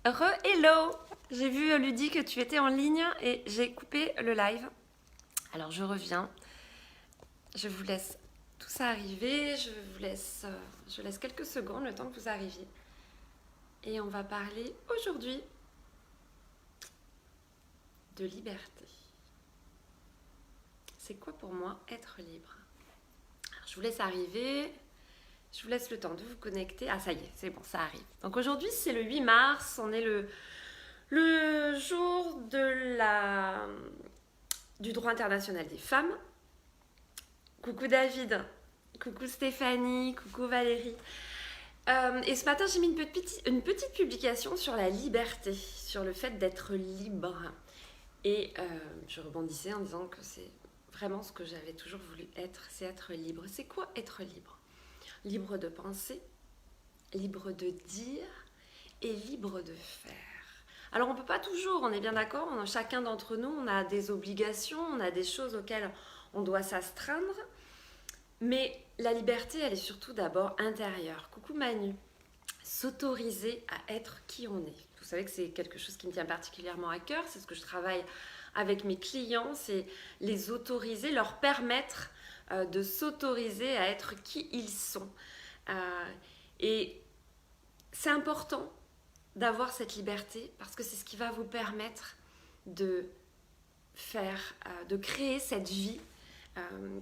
Hello! J'ai vu Ludie que tu étais en ligne et j'ai coupé le live. Alors je reviens. Je vous laisse tout ça arriver. Je laisse quelques secondes le temps que vous arriviez. Et on va parler aujourd'hui de liberté. C'est quoi pour moi être libre? Alors, je vous laisse arriver. Je vous laisse le temps de vous connecter. Ah ça y est, c'est bon, ça arrive. Donc aujourd'hui c'est le 8 mars. On est le jour du droit international des femmes. Coucou David, coucou Stéphanie, coucou Valérie. Et ce matin, j'ai mis une petite publication sur la liberté, sur le fait d'être libre. Et je rebondissais en disant que c'est vraiment ce que j'avais toujours voulu être, c'est être libre. C'est quoi être libre? Libre de penser, libre de dire et libre de faire. Alors on ne peut pas toujours, on est bien d'accord, chacun d'entre nous, on a des obligations, on a des choses auxquelles on doit s'astreindre. Mais la liberté, elle est surtout d'abord intérieure. Coucou Manu. S'autoriser à être qui on est. Vous savez que c'est quelque chose qui me tient particulièrement à cœur. C'est ce que je travaille avec mes clients. C'est les autoriser, leur permettre de s'autoriser à être qui ils sont. Et c'est important d'avoir cette liberté parce que c'est ce qui va vous permettre de créer cette vie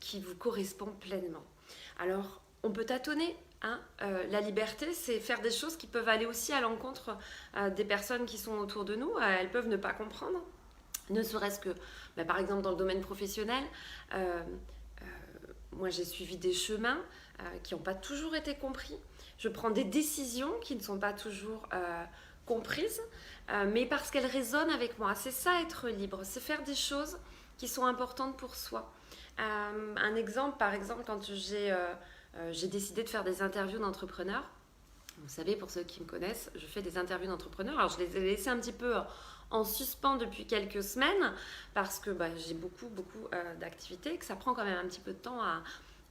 qui vous correspond pleinement. Alors, on peut tâtonner. La liberté, c'est faire des choses qui peuvent aller aussi à l'encontre des personnes qui sont autour de nous. Elles peuvent ne pas comprendre. Ne serait-ce que, par exemple, dans le domaine professionnel, moi j'ai suivi des chemins qui n'ont pas toujours été compris. Je prends des décisions qui ne sont pas toujours comprises, mais parce qu'elles résonnent avec moi. C'est ça être libre, c'est faire des choses qui sont importantes pour soi. Un exemple, par exemple, quand j'ai décidé de faire des interviews d'entrepreneurs. Vous savez, pour ceux qui me connaissent, je fais des interviews d'entrepreneurs. Alors, je les ai laissées un petit peu en suspens depuis quelques semaines parce que j'ai beaucoup d'activités et que ça prend quand même un petit peu de temps à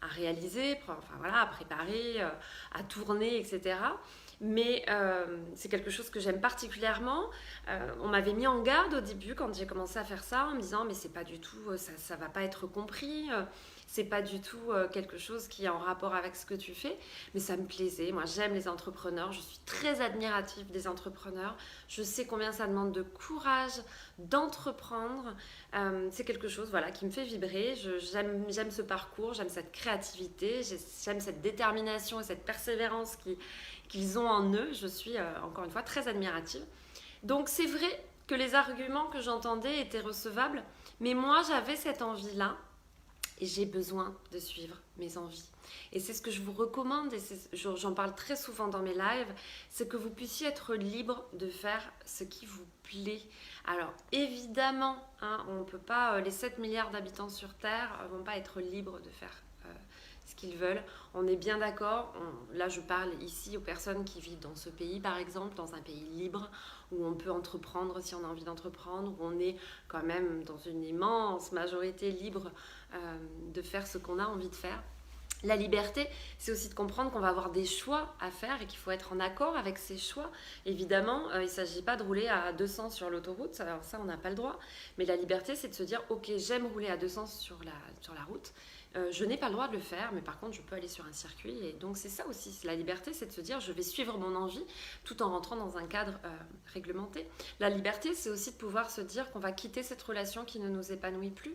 réaliser, à préparer, à tourner, etc. Mais c'est quelque chose que j'aime particulièrement. On m'avait mis en garde au début quand j'ai commencé à faire ça en me disant mais c'est pas du tout, ça va pas être compris, c'est pas du tout quelque chose qui est en rapport avec ce que tu fais. Mais ça me plaisait. Moi j'aime les entrepreneurs, je suis très admirative des entrepreneurs. Je sais combien ça demande de courage d'entreprendre. C'est quelque chose qui me fait vibrer. J'aime ce parcours, j'aime cette créativité, j'aime cette détermination et cette persévérance qu'ils ont en eux. Je suis encore une fois très admirative. Donc c'est vrai que les arguments que j'entendais étaient recevables, mais moi j'avais cette envie-là et j'ai besoin de suivre mes envies. Et c'est ce que je vous recommande, et j'en parle très souvent dans mes lives, c'est que vous puissiez être libre de faire ce qui vous plaît. Alors évidemment, on ne peut pas, les 7 milliards d'habitants sur Terre ne vont pas être libres de faire ce qu'ils veulent. On est bien d'accord. Là, je parle ici aux personnes qui vivent dans ce pays, par exemple, dans un pays libre, où on peut entreprendre si on a envie d'entreprendre, où on est quand même dans une immense majorité libre de faire ce qu'on a envie de faire. La liberté, c'est aussi de comprendre qu'on va avoir des choix à faire et qu'il faut être en accord avec ces choix. Évidemment, il ne s'agit pas de rouler à 200 sur l'autoroute, alors ça, on n'a pas le droit. Mais la liberté, c'est de se dire, ok, j'aime rouler à 200 sur la route, je n'ai pas le droit de le faire, mais par contre, je peux aller sur un circuit. Et donc, c'est ça aussi, la liberté, c'est de se dire, je vais suivre mon envie tout en rentrant dans un cadre réglementé. La liberté, c'est aussi de pouvoir se dire qu'on va quitter cette relation qui ne nous épanouit plus.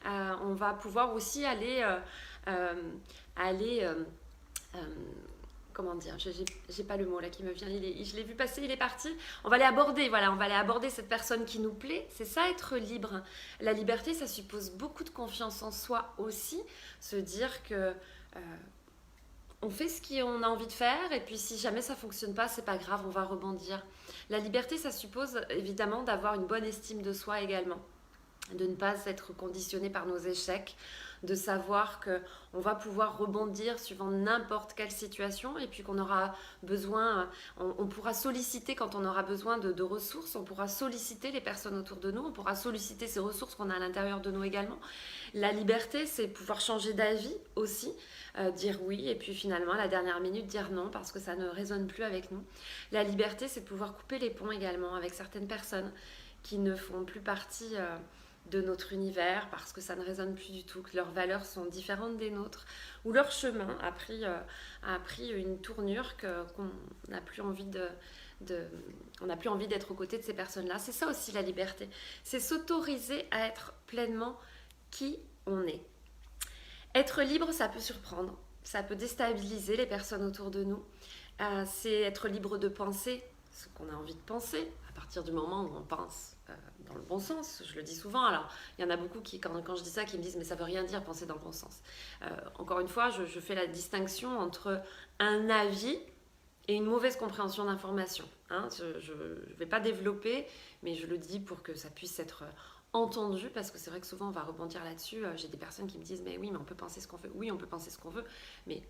On va pouvoir aussi aller comment dire, j'ai pas le mot là qui me vient, je l'ai vu passer, il est parti. On va aller aborder cette personne qui nous plaît. C'est ça être libre. La liberté, ça suppose beaucoup de confiance en soi aussi, se dire que on fait ce qu'on a envie de faire et puis si jamais ça fonctionne pas, c'est pas grave, on va rebondir. La liberté, ça suppose évidemment d'avoir une bonne estime de soi également, de ne pas être conditionné par nos échecs, de savoir qu'on va pouvoir rebondir suivant n'importe quelle situation et puis qu'on aura besoin, on pourra solliciter quand on aura besoin de ressources, on pourra solliciter les personnes autour de nous, on pourra solliciter ces ressources qu'on a à l'intérieur de nous également. La liberté, c'est pouvoir changer d'avis aussi, dire oui et puis finalement à la dernière minute dire non parce que ça ne résonne plus avec nous. La liberté, c'est de pouvoir couper les ponts également avec certaines personnes qui ne font plus partie de notre univers parce que ça ne résonne plus du tout, que leurs valeurs sont différentes des nôtres ou leur chemin a pris une tournure qu'on n'a plus envie on n'a plus envie d'être aux côtés de ces personnes-là. C'est ça aussi la liberté, c'est s'autoriser à être pleinement qui on est. Être libre, ça peut surprendre, ça peut déstabiliser les personnes autour de nous. C'est être libre de penser ce qu'on a envie de penser à partir du moment où on pense dans le bon sens. Je le dis souvent. Alors, il y en a beaucoup qui, quand je dis ça, qui me disent mais ça veut rien dire penser dans le bon sens. Encore une fois, je fais la distinction entre un avis et une mauvaise compréhension d'informations. Hein, je ne vais pas développer, mais je le dis pour que ça puisse être entendu, parce que c'est vrai que souvent on va rebondir là-dessus. J'ai des personnes qui me disent mais oui, mais on peut penser ce qu'on veut. Oui, on peut penser ce qu'on veut, mais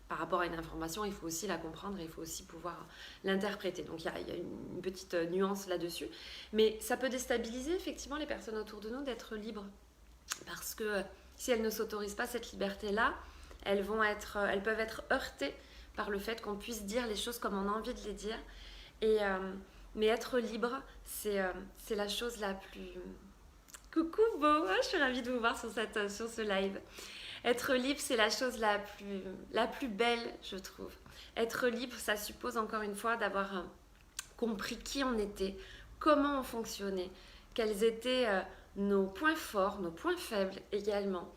par rapport à une information, il faut aussi la comprendre et il faut aussi pouvoir l'interpréter. Donc il y a une petite nuance là-dessus. Mais ça peut déstabiliser effectivement les personnes autour de nous d'être libres. Parce que si elles ne s'autorisent pas cette liberté-là, elles peuvent être heurtées par le fait qu'on puisse dire les choses comme on a envie de les dire. Mais être libre, c'est la chose la plus... Coucou Beau, je suis ravie de vous voir sur ce live. Être libre, c'est la chose la plus belle, je trouve. Être libre, ça suppose encore une fois d'avoir compris qui on était, comment on fonctionnait, quels étaient nos points forts, nos points faibles également.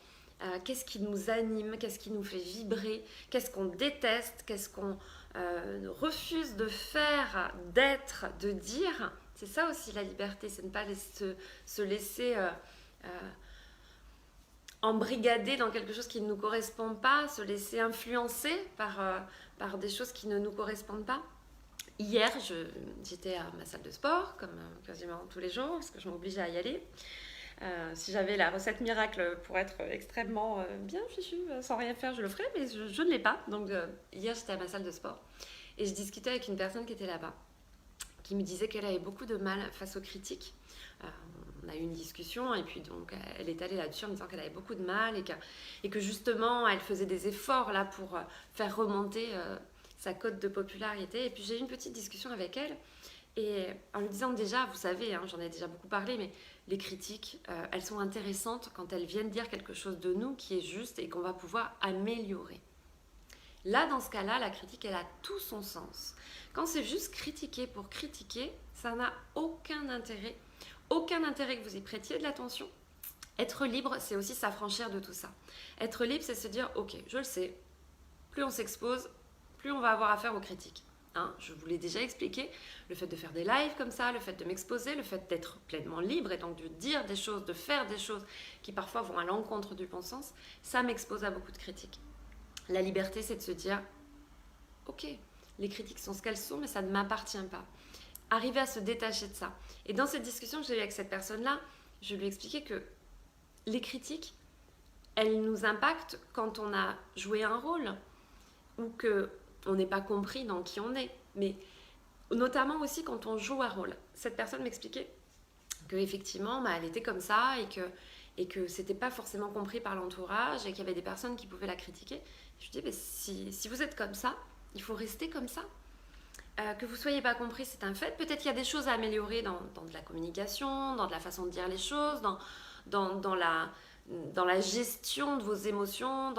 Qu'est-ce qui nous anime, qu'est-ce qui nous fait vibrer, qu'est-ce qu'on déteste, qu'est-ce qu'on refuse de faire, d'être, de dire. C'est ça aussi la liberté, c'est ne pas se laisser... embrigader dans quelque chose qui ne nous correspond pas, se laisser influencer par des choses qui ne nous correspondent pas. Hier, j'étais à ma salle de sport, comme quasiment tous les jours, parce que je m'obligeais à y aller. Si j'avais la recette miracle pour être extrêmement bien fichu, sans rien faire, je le ferais, mais je ne l'ai pas. Donc hier, j'étais à ma salle de sport et je discutais avec une personne qui était là-bas, qui me disait qu'elle avait beaucoup de mal face aux critiques. On a eu une discussion et puis donc elle est allée là-dessus en me disant qu'elle avait beaucoup de mal et que justement elle faisait des efforts là pour faire remonter sa cote de popularité. Et puis j'ai eu une petite discussion avec elle et en lui disant déjà, vous savez, j'en ai déjà beaucoup parlé, mais les critiques, elles sont intéressantes quand elles viennent dire quelque chose de nous qui est juste et qu'on va pouvoir améliorer. Là, dans ce cas-là, la critique, elle a tout son sens. Quand c'est juste critiquer pour critiquer, ça n'a aucun intérêt. Aucun intérêt que vous y prêtiez de l'attention. Être libre, c'est aussi s'affranchir de tout ça. Être libre, c'est se dire, ok, je le sais, plus on s'expose, plus on va avoir affaire aux critiques. Je vous l'ai déjà expliqué, le fait de faire des lives comme ça, le fait de m'exposer, le fait d'être pleinement libre et donc de dire des choses, de faire des choses qui parfois vont à l'encontre du bon sens, ça m'expose à beaucoup de critiques. La liberté, c'est de se dire, ok, les critiques sont ce qu'elles sont, mais ça ne m'appartient pas. Arriver à se détacher de ça. Et dans cette discussion que j'ai eue avec cette personne-là, je lui ai expliqué que les critiques, elles nous impactent quand on a joué un rôle ou qu'on n'est pas compris dans qui on est. Mais notamment aussi quand on joue un rôle. Cette personne m'expliquait qu'effectivement, elle était comme ça et que c'était pas forcément compris par l'entourage et qu'il y avait des personnes qui pouvaient la critiquer. Je lui dis, si vous êtes comme ça, il faut rester comme ça. Que vous ne soyez pas compris, c'est un fait. Peut-être qu'il y a des choses à améliorer dans de la communication, dans de la façon de dire les choses, dans la gestion de vos émotions.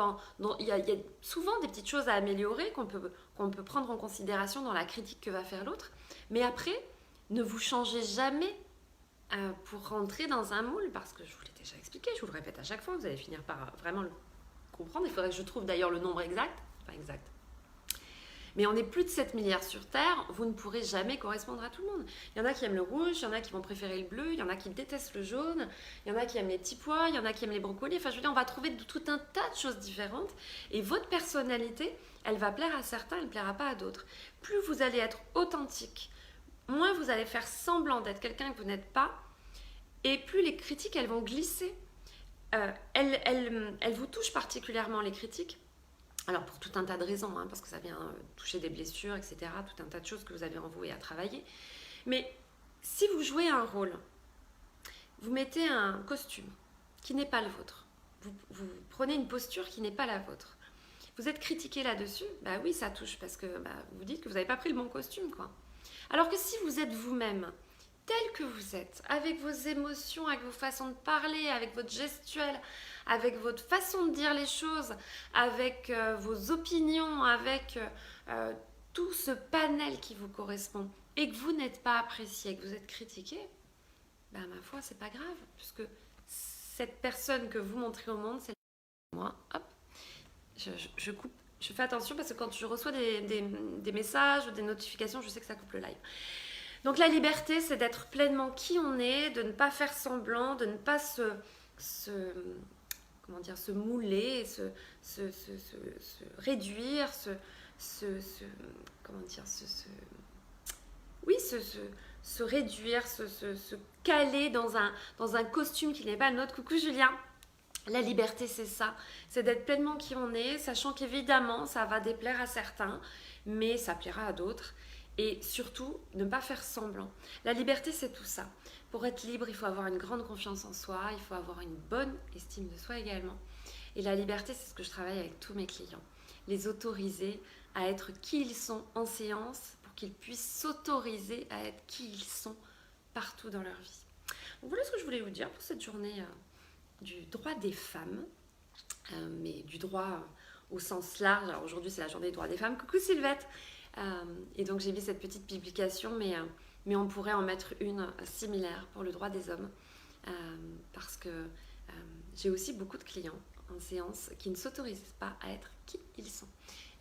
Il y a souvent des petites choses à améliorer qu'on peut prendre en considération dans la critique que va faire l'autre. Mais après, ne vous changez jamais pour rentrer dans un moule, parce que je vous l'ai déjà expliqué, je vous le répète à chaque fois, vous allez finir par vraiment le comprendre. Il faudrait que je trouve d'ailleurs le nombre exact. Enfin exact. Mais on est plus de 7 milliards sur Terre, vous ne pourrez jamais correspondre à tout le monde. Il y en a qui aiment le rouge, il y en a qui vont préférer le bleu, il y en a qui détestent le jaune, il y en a qui aiment les petits pois, il y en a qui aiment les brocolis. Enfin, je veux dire, on va trouver tout un tas de choses différentes. Et votre personnalité, elle va plaire à certains, elle ne plaira pas à d'autres. Plus vous allez être authentique, moins vous allez faire semblant d'être quelqu'un que vous n'êtes pas, et plus les critiques, elles vont glisser. elles vous touchent particulièrement, les critiques. Alors pour tout un tas de raisons, hein, parce que ça vient toucher des blessures, etc. Tout un tas de choses que vous avez en vous et à travailler. Mais si vous jouez un rôle, vous mettez un costume qui n'est pas le vôtre, vous prenez une posture qui n'est pas la vôtre, vous êtes critiqué là-dessus, bah oui, ça touche, parce que vous dites que vous n'avez pas pris le bon costume, quoi. Alors que si vous êtes vous-même, tel que vous êtes, avec vos émotions, avec vos façons de parler, avec votre gestuelle, avec votre façon de dire les choses, avec vos opinions, avec tout ce panel qui vous correspond, et que vous n'êtes pas apprécié, que vous êtes critiqué, ma foi, c'est pas grave, puisque cette personne que vous montrez au monde, c'est moi. Hop, je coupe. Je fais attention parce que quand je reçois des messages ou des notifications, je sais que ça coupe le live. Donc la liberté, c'est d'être pleinement qui on est, de ne pas faire semblant, de ne pas se mouler, se réduire, se réduire, se caler dans un costume qui n'est pas le nôtre. Coucou Julien. La liberté, c'est ça, c'est d'être pleinement qui on est, sachant qu'évidemment, ça va déplaire à certains, mais ça plaira à d'autres. Et surtout, ne pas faire semblant. La liberté, c'est tout ça. Pour être libre, il faut avoir une grande confiance en soi, il faut avoir une bonne estime de soi également. Et la liberté, c'est ce que je travaille avec tous mes clients. Les autoriser à être qui ils sont en séance pour qu'ils puissent s'autoriser à être qui ils sont partout dans leur vie. Donc voilà ce que je voulais vous dire pour cette journée du droit des femmes, mais du droit au sens large. Alors aujourd'hui, c'est la journée du droit des femmes. Coucou Sylvette. Et donc j'ai mis cette petite publication, mais on pourrait en mettre une similaire pour le droit des hommes, parce que j'ai aussi beaucoup de clients en séance qui ne s'autorisent pas à être qui ils sont.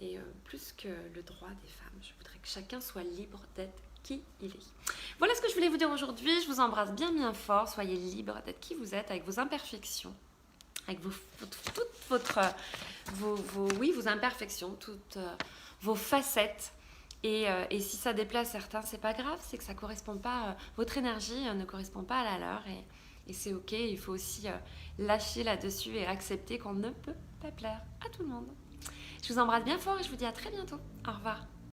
Et plus que le droit des femmes, je voudrais que chacun soit libre d'être qui il est. Voilà ce que je voulais vous dire aujourd'hui. Je vous embrasse bien bien fort. Soyez libre d'être qui vous êtes, avec vos imperfections, avec vos imperfections, toutes vos facettes. Et si ça déplaît à certains, c'est pas grave, c'est que ça correspond pas, votre énergie ne correspond pas à la leur, et c'est ok. Il faut aussi lâcher là-dessus et accepter qu'on ne peut pas plaire à tout le monde. Je vous embrasse bien fort et je vous dis à très bientôt. Au revoir.